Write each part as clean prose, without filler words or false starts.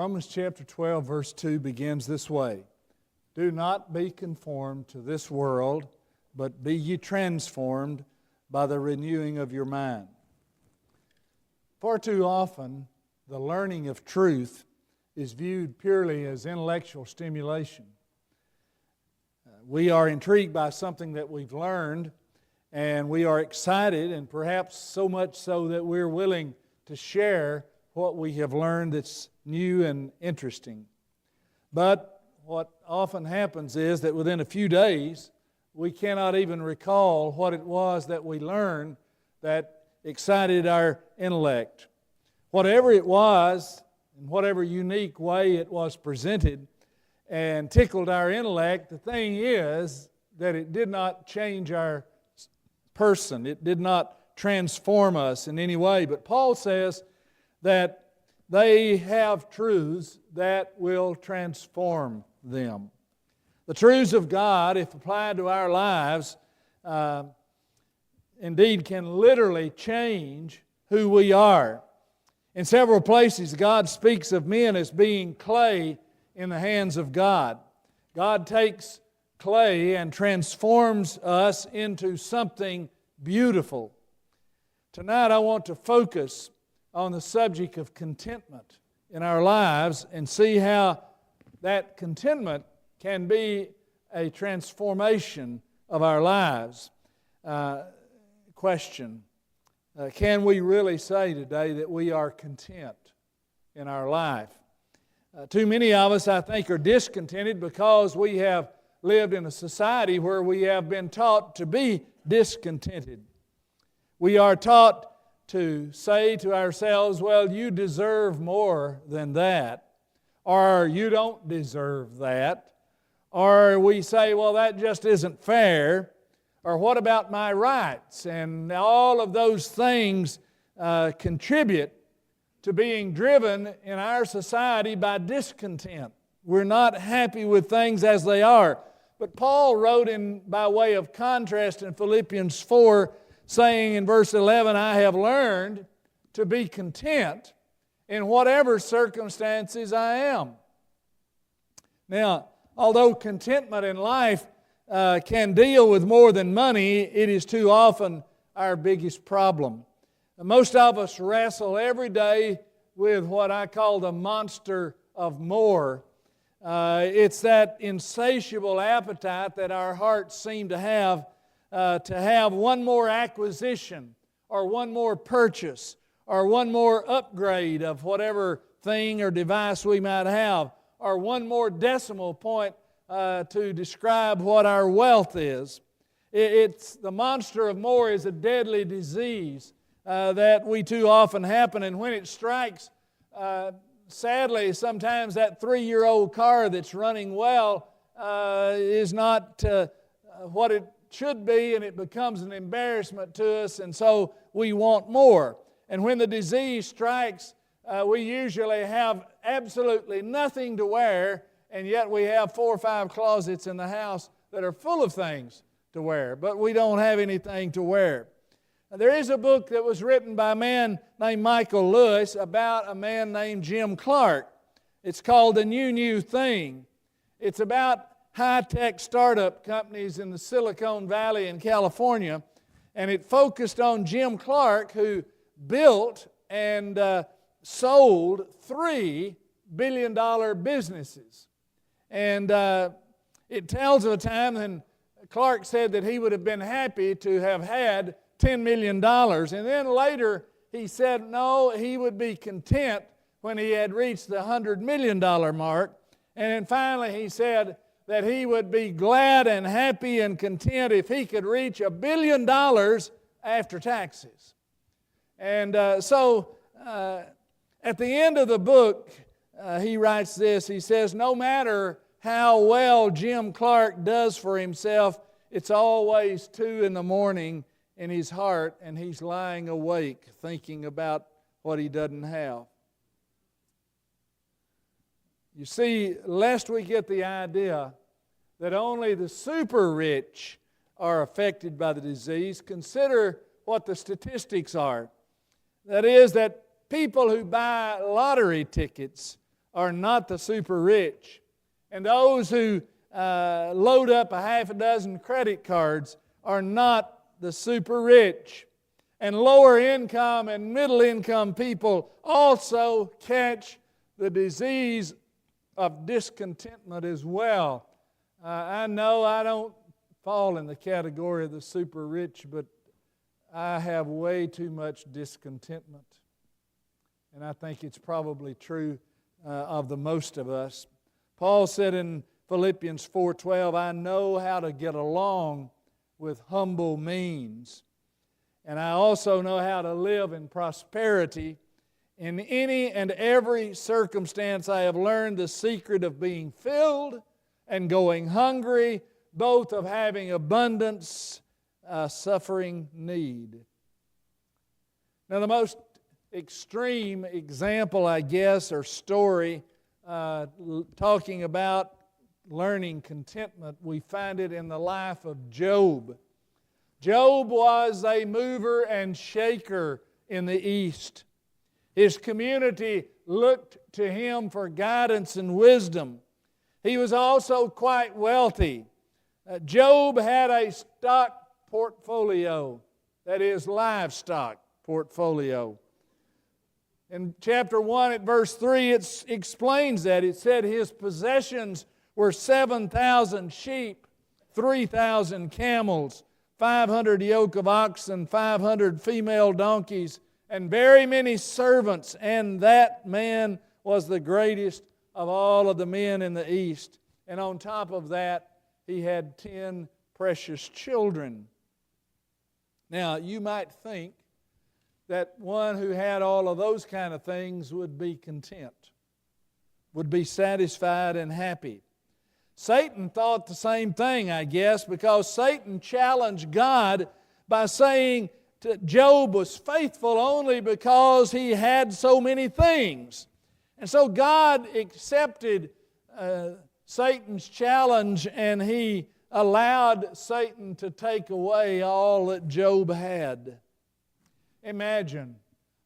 Romans chapter 12, verse 2 begins this way. Do not be conformed to this world, but be ye transformed by the renewing of your mind. Far too often, the learning of truth is viewed purely as intellectual stimulation. We are intrigued by something that we've learned, and we are excited, and perhaps so much so that we're willing to share what we have learned that's new and interesting. But what often happens is that within a few days, we cannot even recall what it was that we learned that excited our intellect. Whatever it was, in whatever unique way it was presented and tickled our intellect, the thing is that it did not change our person. It did not transform us in any way. But Paul says that they have truths that will transform them. The truths of God, if applied to our lives, indeed can literally change who we are. In several places, God speaks of men as being clay in the hands of God. God takes clay and transforms us into something beautiful. Tonight I want to focus on the subject of contentment in our lives and see how that contentment can be a transformation of our lives. Question. Can we really say today that we are content in our life? Too many of us, I think, are discontented because we have lived in a society where we have been taught to be discontented. We are taught to say to ourselves, well, you deserve more than that, or you don't deserve that, or we say, well, that just isn't fair, or what about my rights? And all of those things contribute to being driven in our society by discontent. We're not happy with things as they are. But Paul wrote by way of contrast in Philippians 4, saying in verse 11, I have learned to be content in whatever circumstances I am. Now, although contentment in life can deal with more than money, it is too often our biggest problem. Most of us wrestle every day with what I call the monster of more. It's that insatiable appetite that our hearts seem to have one more acquisition or one more purchase or one more upgrade of whatever thing or device we might have or one more decimal point to describe what our wealth is. It's the monster of more is a deadly disease that we too often happen, and when it strikes, sadly, sometimes that 3-year-old car that's running well is not what it should be, and it becomes an embarrassment to us, and so we want more. And when the disease strikes, we usually have absolutely nothing to wear, and yet we have 4 or 5 closets in the house that are full of things to wear, but we don't have anything to wear. There is a book that was written by a man named Michael Lewis about a man named Jim Clark. It's called The New Thing. It's about high-tech startup companies in the Silicon Valley in California, and it focused on Jim Clark, who built and sold 3 billion-dollar businesses. And it tells of a time when Clark said that he would have been happy to have had $10 million. And then later he said no, he would be content when he had reached the $100 million mark. And then finally he said that he would be glad and happy and content if he could reach $1 billion after taxes. And so at the end of the book, he writes this. He says, no matter how well Jim Clark does for himself, it's always 2 a.m. in his heart, and he's lying awake thinking about what he doesn't have. You see, lest we get the idea that only the super rich are affected by the disease, consider what the statistics are. That is, that people who buy lottery tickets are not the super rich. And those who load up a half a dozen credit cards are not the super rich. And lower income and middle income people also catch the disease of discontentment as well. I know I don't fall in the category of the super rich, but I have way too much discontentment. And I think it's probably true of the most of us. Paul said in Philippians 4:12, I know how to get along with humble means. And I also know how to live in prosperity. In any and every circumstance, I have learned the secret of being filled and going hungry, both of having abundance, suffering need. Now, the most extreme example, I guess, or story talking about learning contentment, we find it in the life of Job. Job was a mover and shaker in the East. His community looked to him for guidance and wisdom. He was also quite wealthy. Job had a stock portfolio, that is, livestock portfolio. In chapter 1 at verse 3, it explains that. It said his possessions were 7,000 sheep, 3,000 camels, 500 yoke of oxen, 500 female donkeys, and very many servants. And that man was the greatest of all of the men in the East. And on top of that, he had 10 precious children. Now, you might think that one who had all of those kind of things would be content, would be satisfied and happy. Satan thought the same thing, I guess, because Satan challenged God by saying that Job was faithful only because he had so many things. And so God accepted Satan's challenge, and he allowed Satan to take away all that Job had. Imagine,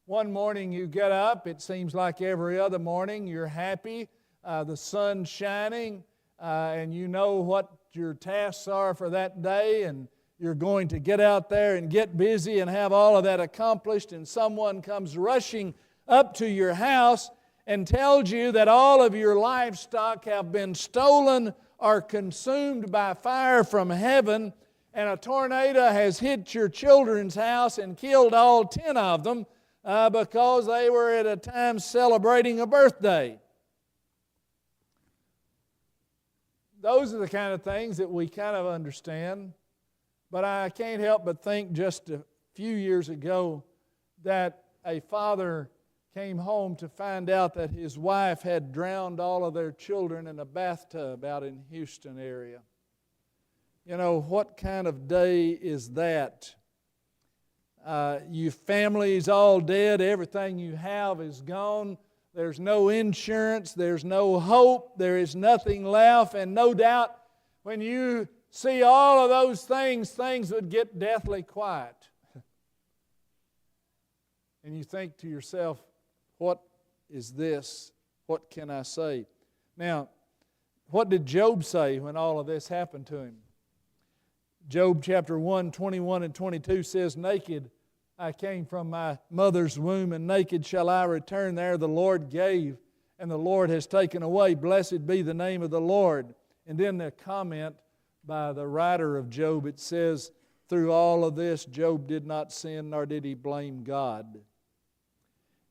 one morning you get up, it seems like every other morning, you're happy, the sun's shining, and you know what your tasks are for that day, and you're going to get out there and get busy and have all of that accomplished, and someone comes rushing up to your house and tells you that all of your livestock have been stolen or consumed by fire from heaven, and a tornado has hit your children's house and killed all 10 of them because they were at a time celebrating a birthday. Those are the kind of things that we kind of understand. But I can't help but think just a few years ago that a father came home to find out that his wife had drowned all of their children in a bathtub out in Houston area. You know, what kind of day is that? Your family's all dead. Everything you have is gone. There's no insurance. There's no hope. There is nothing left. And no doubt when you see all of those things, things would get deathly quiet. And you think to yourself, what is this? What can I say? Now, what did Job say when all of this happened to him? Job chapter 1, 21 and 22 says, naked I came from my mother's womb, and naked shall I return there. The Lord gave, and the Lord has taken away. Blessed be the name of the Lord. And then the comment by the writer of Job, it says, through all of this, Job did not sin, nor did he blame God.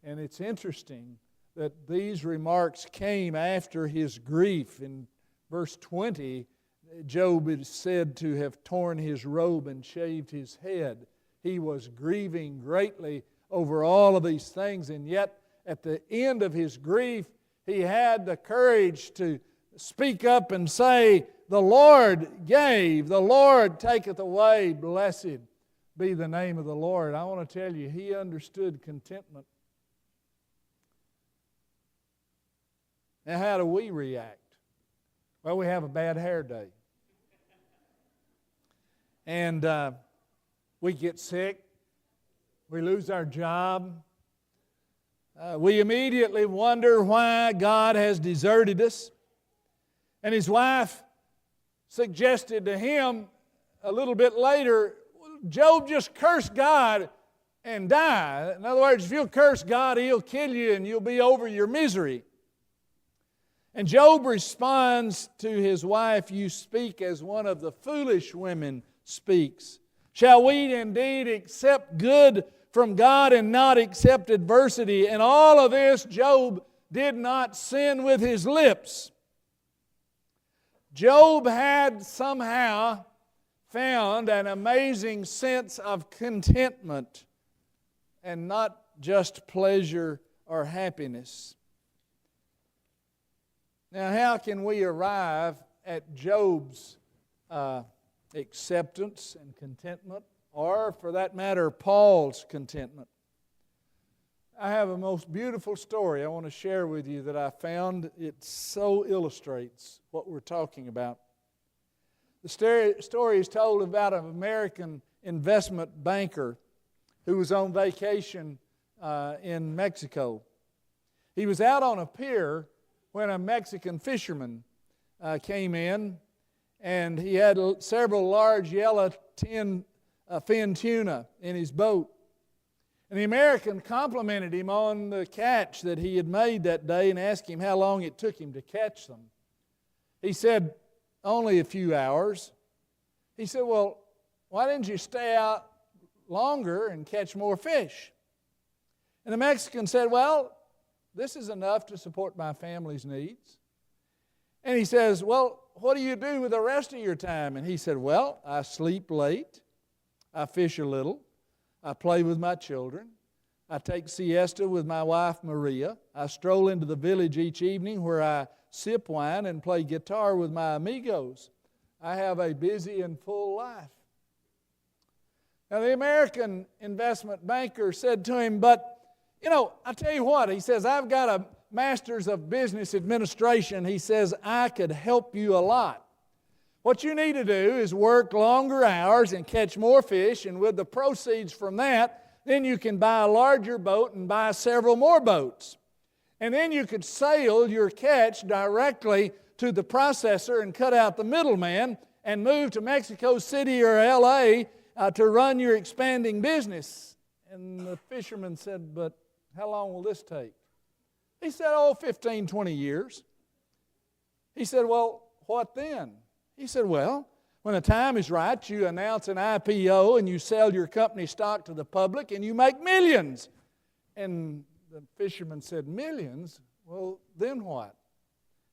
And it's interesting that these remarks came after his grief. In verse 20, Job is said to have torn his robe and shaved his head. He was grieving greatly over all of these things, and yet at the end of his grief, he had the courage to speak up and say, the Lord gave, the Lord taketh away, blessed be the name of the Lord. I want to tell you, he understood contentment. Now, how do we react? Well, we have a bad hair day. And we get sick. We lose our job. We immediately wonder why God has deserted us. And his wife suggested to him a little bit later, Job, just curse God and die. In other words, if you'll curse God, He'll kill you and you'll be over your misery. And Job responds to his wife, you speak as one of the foolish women speaks. Shall we indeed accept good from God and not accept adversity? And all of this, Job did not sin with his lips. Job had somehow found an amazing sense of contentment and not just pleasure or happiness. Now, how can we arrive at Job's acceptance and contentment, or for that matter, Paul's contentment? I have a most beautiful story I want to share with you that I found. It so illustrates what we're talking about. The story is told about an American investment banker who was on vacation in Mexico. He was out on a pier when a Mexican fisherman came in, and he had several large yellow fin tuna in his boat. And the American complimented him on the catch that he had made that day and asked him how long it took him to catch them. He said, only a few hours. He said, well, why didn't you stay out longer and catch more fish? And the Mexican said, well, this is enough to support my family's needs. And he says, well, what do you do with the rest of your time? And he said, well, I sleep late, I fish a little, I play with my children, I take siesta with my wife Maria, I stroll into the village each evening where I sip wine and play guitar with my amigos. I have a busy and full life. Now the American investment banker said to him, but I tell you what, he says, I've got a master's of business administration. He says, I could help you a lot. What you need to do is work longer hours and catch more fish, and with the proceeds from that, then you can buy a larger boat and buy several more boats. And then you could sail your catch directly to the processor and cut out the middleman and move to Mexico City or L.A. To run your expanding business. And the fisherman said, but how long will this take? He said, 15, 20 years. He said, well, what then? He said, well, when the time is right, you announce an IPO and you sell your company stock to the public and you make millions. And the fisherman said, millions? Well, then what?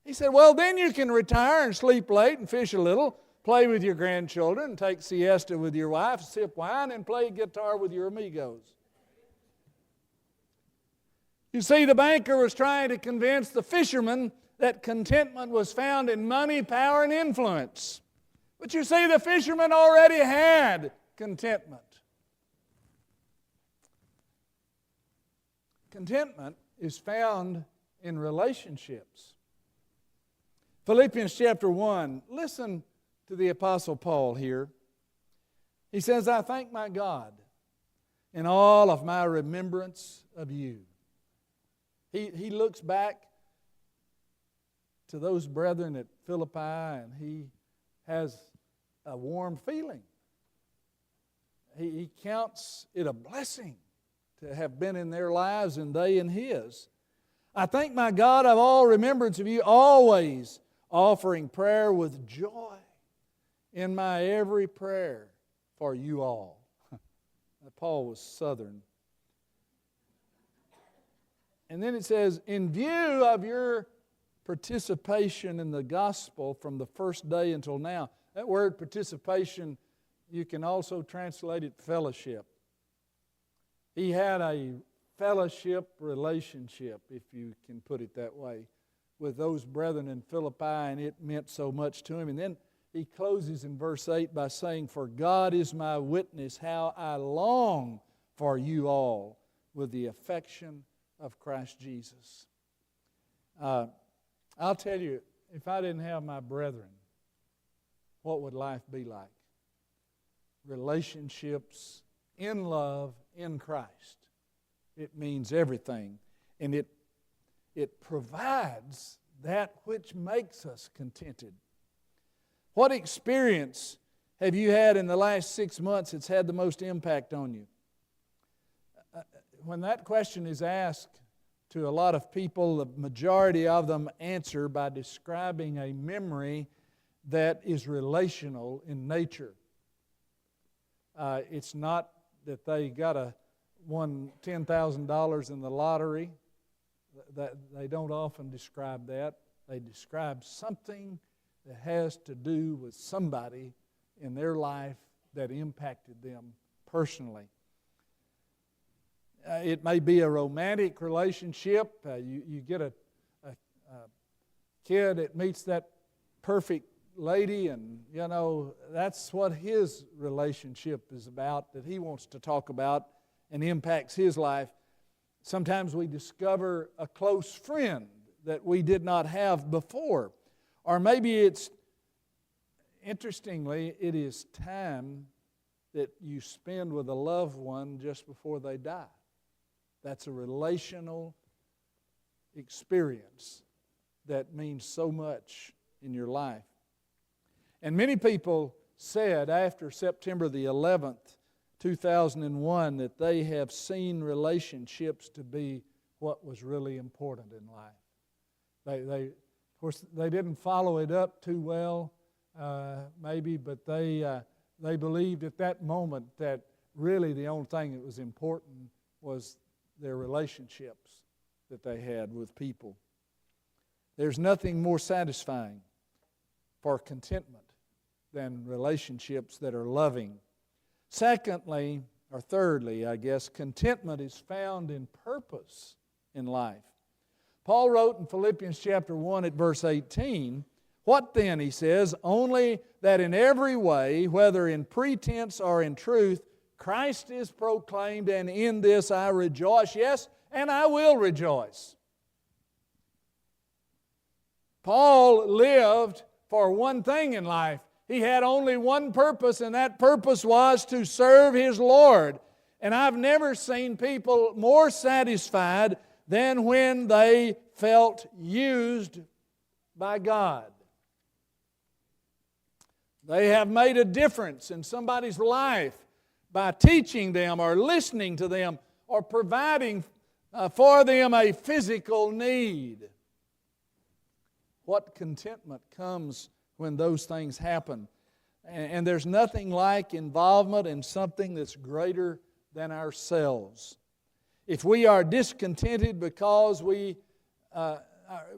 He said, well, then you can retire and sleep late and fish a little, play with your grandchildren, take siesta with your wife, sip wine, and play guitar with your amigos. You see, the banker was trying to convince the fisherman that contentment was found in money, power, and influence. But you see, the fisherman already had contentment. Contentment is found in relationships. Philippians chapter 1, listen to the Apostle Paul here. He says, I thank my God in all of my remembrance of you. He looks back to those brethren at Philippi and he has a warm feeling. He counts it a blessing to have been in their lives and they in his. I thank my God of all remembrance of you, always offering prayer with joy in my every prayer for you all. Paul was Southern. And then it says, in view of your participation in the gospel from the first day until now. That word participation, you can also translate it fellowship. He had a fellowship relationship, if you can put it that way, with those brethren in Philippi, and it meant so much to him. And then he closes in verse 8 by saying, for God is my witness, how I long for you all with the affection of Christ Jesus. I'll tell you, if I didn't have my brethren, what would life be like? Relationships in love in Christ. It means everything. And it provides that which makes us contented. What experience have you had in the last 6 months that's had the most impact on you? When that question is asked to a lot of people, the majority of them answer by describing a memory that is relational in nature. It's not that they won $10,000 in the lottery. They don't often describe that. They describe something that has to do with somebody in their life that impacted them personally. It may be a romantic relationship. You get a kid that meets that perfect lady, and that's what his relationship is about, that he wants to talk about and impacts his life. Sometimes we discover a close friend that we did not have before. Or maybe interestingly, it is time that you spend with a loved one just before they die. That's a relational experience that means so much in your life. And many people said after September the 11th, 2001, that they have seen relationships to be what was really important in life. Of course, they didn't follow it up too well, maybe, but they believed at that moment that really the only thing that was important was their relationships that they had with people. There's nothing more satisfying for contentment than relationships that are loving. Secondly, or thirdly, I guess, contentment is found in purpose in life. Paul wrote in Philippians chapter 1 at verse 18, "What then," he says, "only that in every way, whether in pretense or in truth, Christ is proclaimed, and in this I rejoice, yes, and I will rejoice." Paul lived for one thing in life. He had only one purpose, and that purpose was to serve his Lord. And I've never seen people more satisfied than when they felt used by God. They have made a difference in somebody's life by teaching them or listening to them or providing for them a physical need. What contentment comes when those things happen. And there's nothing like involvement in something that's greater than ourselves. If we are discontented because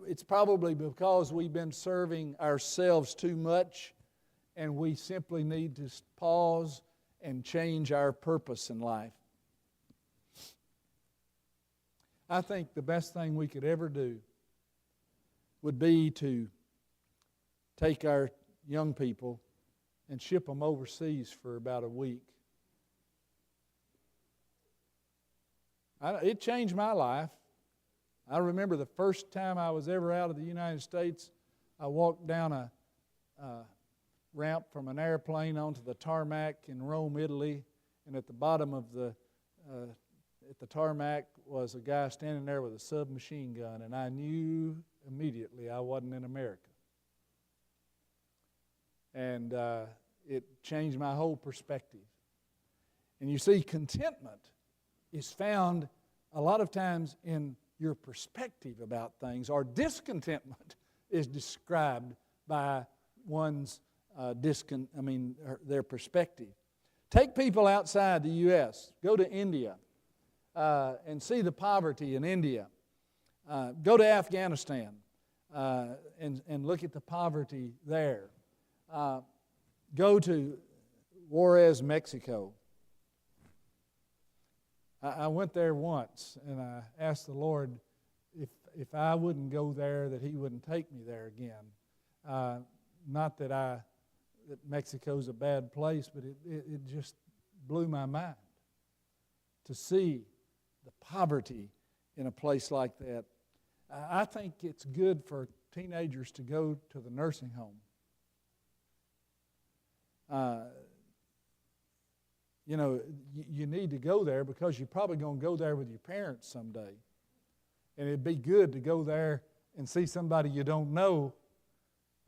it's probably because we've been serving ourselves too much, and we simply need to pause and change our purpose in life. I think the best thing we could ever do would be to take our young people and ship them overseas for about a week. It changed my life. I remember the first time I was ever out of the United States, I walked down a ramp from an airplane onto the tarmac in Rome, Italy, and at the bottom of the tarmac was a guy standing there with a submachine gun, and I knew immediately I wasn't in America. And it changed my whole perspective. And you see, contentment is found a lot of times in your perspective about things, or discontentment is described by one's their perspective. Take people outside the U.S. Go to India and see the poverty in India. Go to Afghanistan and look at the poverty there. Go to Juarez, Mexico. I went there once, and I asked the Lord if I wouldn't go there, that He wouldn't take me there again. Not that Mexico's a bad place, but it just blew my mind to see the poverty in a place like that. I think it's good for teenagers to go to the nursing home. You need to go there because you're probably going to go there with your parents someday. And it'd be good to go there and see somebody you don't know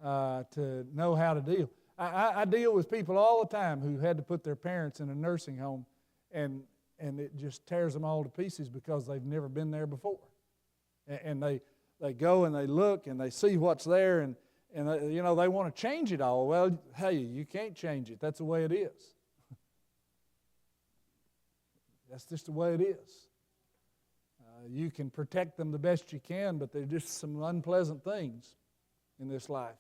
to know how to deal. I deal with people all the time who had to put their parents in a nursing home, and it just tears them all to pieces because they've never been there before. And they go and they look and they see what's there, and they want to change it all. Well, hey, you can't change it. That's the way it is. That's just the way it is. You can protect them the best you can, but there's just some unpleasant things in this life.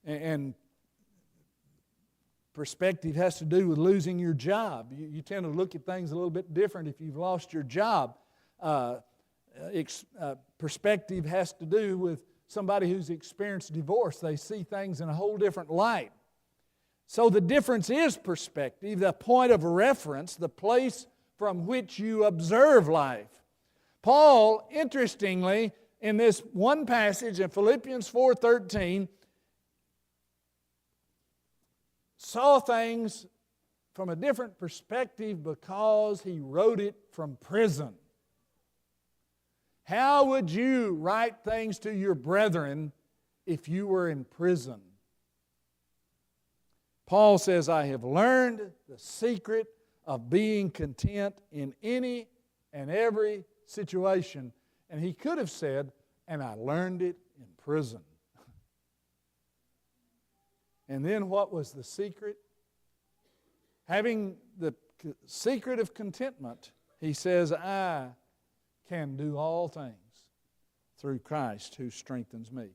And perspective has to do with losing your job. You tend to look at things a little bit different if you've lost your job. Perspective has to do with somebody who's experienced divorce. They see things in a whole different light. So the difference is perspective, the point of reference, the place from which you observe life. Paul, interestingly, in this one passage in Philippians 4:13, saw things from a different perspective because he wrote it from prison. How would you write things to your brethren if you were in prison? Paul says, I have learned the secret of being content in any and every situation. And he could have said, and I learned it in prison. And then what was the secret? Having the secret of contentment, he says, I can do all things through Christ who strengthens me.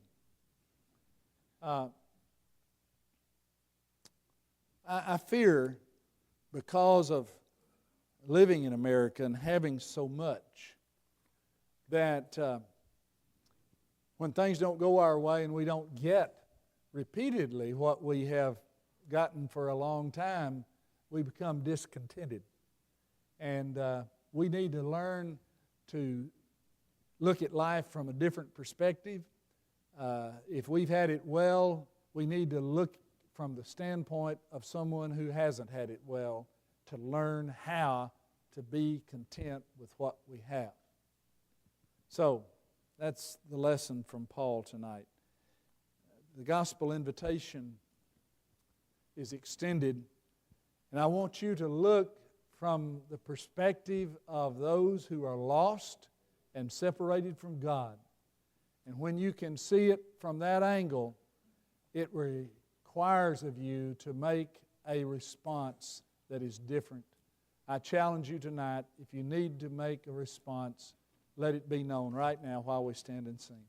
I fear, because of living in America and having so much, that when things don't go our way and we don't get repeatedly what we have gotten for a long time, we become discontented. And we need to learn to look at life from a different perspective. If we've had it well, we need to look from the standpoint of someone who hasn't had it well to learn how to be content with what we have. So, that's the lesson from Paul tonight. The gospel invitation is extended, and I want you to look from the perspective of those who are lost and separated from God. And when you can see it from that angle, it requires of you to make a response that is different. I challenge you tonight, if you need to make a response, let it be known right now while we stand and sing.